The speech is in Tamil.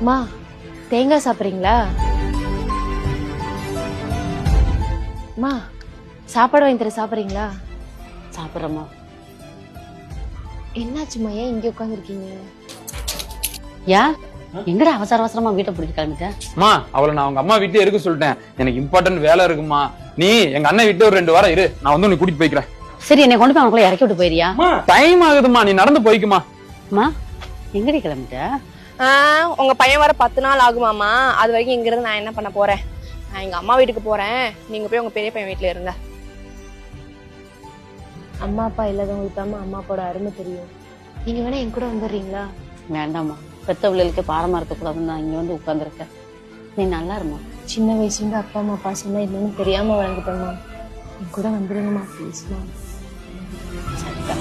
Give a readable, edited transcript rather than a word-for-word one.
மா தேங்காய் சாப்பிட்றீங்களா? மா சாப்பாடு வாங்கி தர சாப்பிட்றீங்களா? சாப்பிட்றேம்மா. என்னாச்சுமா, ஏன் இங்க உட்காந்துருக்கீங்க? ஏன் எங்கடா அவசர அவசரமா வீட்டை பிடிச்சி கிளம்பிட்டேன்? அம்மா அவளை நான் அவங்க அம்மா வீட்டே இருக்க சொல்லிட்டேன். எனக்கு இம்பார்ட்டன்ட் வேலை இருக்குமா. நீ எங்க அண்ணன் வீட்டே ஒரு 2 வாரம் இரு, நான் வந்து உன்னை கூட்டிட்டு போய்க்கிறேன். சரி, என்னை கொண்டு போய் அவனுக்குள்ள இறக்கி விட்டு போயிரியா? டைம் ஆகுதுமா, நீ நடந்து போய்க்குமா. அம்மா எங்கடி கிளம்பிட்ட? உங்க பையன் வர 10 நாள் ஆகுமாமா. அது வரைக்கும் இங்க இருந்து நான் என்ன பண்ண போறேன்? நான் எங்க அம்மா வீட்டுக்கு போறேன். நீங்க போய் உங்க பெரிய பையன் வீட்டுல இருங்க. அம்மா அப்பா இல்லாதவங்களுக்கு தான் அம்மா அப்பாவோட அருமை தெரியும். நீங்க வேணா என் கூட வந்துடுறீங்களா? வேண்டாம்மா, பெத்த பிள்ளைகளுக்கு பாரமா இருக்கக்கூடாதுன்னு நான் இங்க வந்து உட்கார்ந்துருக்கேன். நீ நல்லா இருமா. சின்ன வயசுலேருந்து அப்பா அம்மா பாசம் தான் என்னன்னு தெரியாம வளர்ந்துட்டோம்மா. என் கூட வந்துடுங்கம்மா ப்ளீஸ்மா. சரிக்கா.